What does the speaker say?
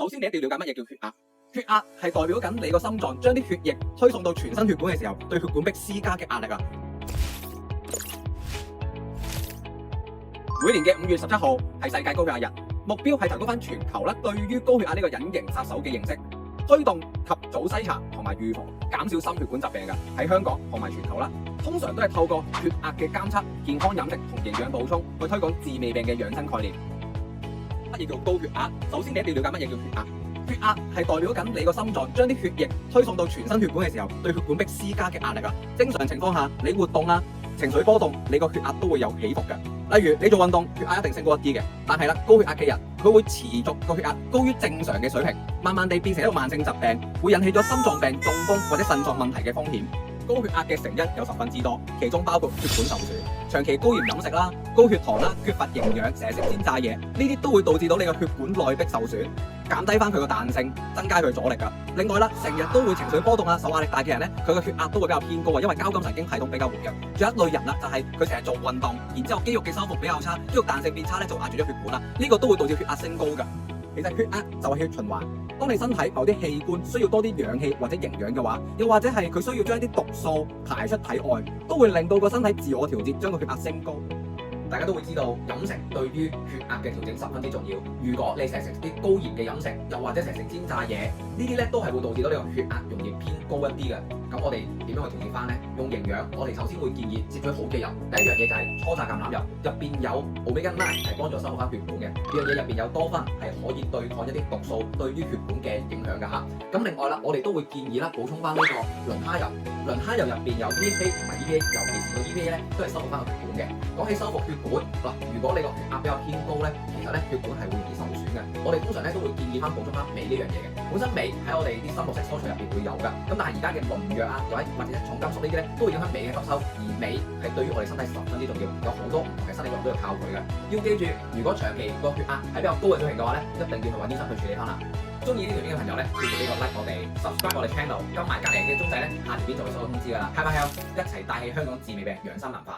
首先你一定要了解乜嘢叫血壓。血壓係代表緊你個心臟將啲血液推送到全身血管嘅時候，對血管壁施加嘅壓力啊。每年嘅5月17號係世界高血壓日，目標係提高翻全球啦對於高血壓呢個隱形殺手嘅認識，推動及早篩查同埋預防，減少心血管疾病嘅。喺香港同埋全球啦，通常都係透過血壓嘅監測、健康飲食同營養補充去推廣治未病嘅養生概念。乜嘢叫高血壓？首先你一定要了解乜嘢叫血壓。血壓係代表緊你個心臟將啲血液推送到全身血管嘅時候，對血管壁施加嘅壓力啊。正常情況下，你活動啊、情緒波動，你個血壓都會有起伏嘅。例如你做運動，血壓一定升高一啲嘅，但係啦，高血壓嘅人佢會持續個血壓高於正常嘅水平，慢慢地變成一個慢性疾病，會引起咗心臟病、中風或者腎臟問題嘅風險。高血壓嘅成因有十分之多，其中包括血管受損、長期高鹽飲食啦、高血糖啦、缺乏營養、成日食煎炸嘢，呢啲都會導致到你個血管內壁受損，減低翻佢個彈性，增加佢阻力噶。另外啦，成日都會情緒波動啊、受壓力大嘅人咧，佢個血壓都會比較偏高啊，因為交感神經系統比較活躍。仲有一類人啦，就係佢成日做運動，然之後肌肉嘅修復比較差，肌肉彈性變差咧，就壓住咗血管啦，呢個都會導致血壓升高噶。其實血壓就係血循環，當你身體某啲器官需要多啲氧氣或者營養嘅話，又或者係佢需要將啲毒素排出體外，都會令到個身體自我調節，將個血壓升高。大家都會知道飲食對於血壓嘅調整十分之重要。如果你成日食啲高鹽嘅飲食，又或者成日食煎炸嘢，呢啲咧都係會導致到你個血壓容易偏高一啲嘅。咁我哋點樣去調節翻呢？用營養，我哋首先會建議攝取好嘅油。第一樣嘢就係初榨橄欖油，入邊有 Omega 9係幫助修復翻血管嘅。呢樣嘢入邊有多酚係可以對抗一啲毒素對於血管嘅影響㗎嚇。咁另外啦，我哋都會建議啦補充翻呢個磷蝦油。磷蝦油入邊有 DHA 同埋 EPA， 尤其是個 EPA 咧都係修復翻個血管嘅。講起修復血管嗱，如果你個血壓比較偏高咧，其實咧血管係會容易受損嘅。我哋通常咧都會建議翻補充翻鎂呢樣嘢嘅。本身鎂喺我哋啲深綠色蔬菜入邊會有㗎，咁但係而家嘅農藥啊，或者重金屬呢啲咧，都會影響鎂嘅吸收，而鎂係對於我哋身體十分之重要，有好多唔同嘅身體作用都要靠佢嘅。要記住，如果長期個血壓係比較高嘅水平嘅話咧，一定要去揾醫生去處理翻啦。中意呢條片嘅朋友咧，記住俾個 like 我哋 ，subscribe 我哋 channel，撳埋隔離嘅鐘仔咧，下條片就會收到通知㗎啦。Hi，一齊帶起香港治未病養生文化。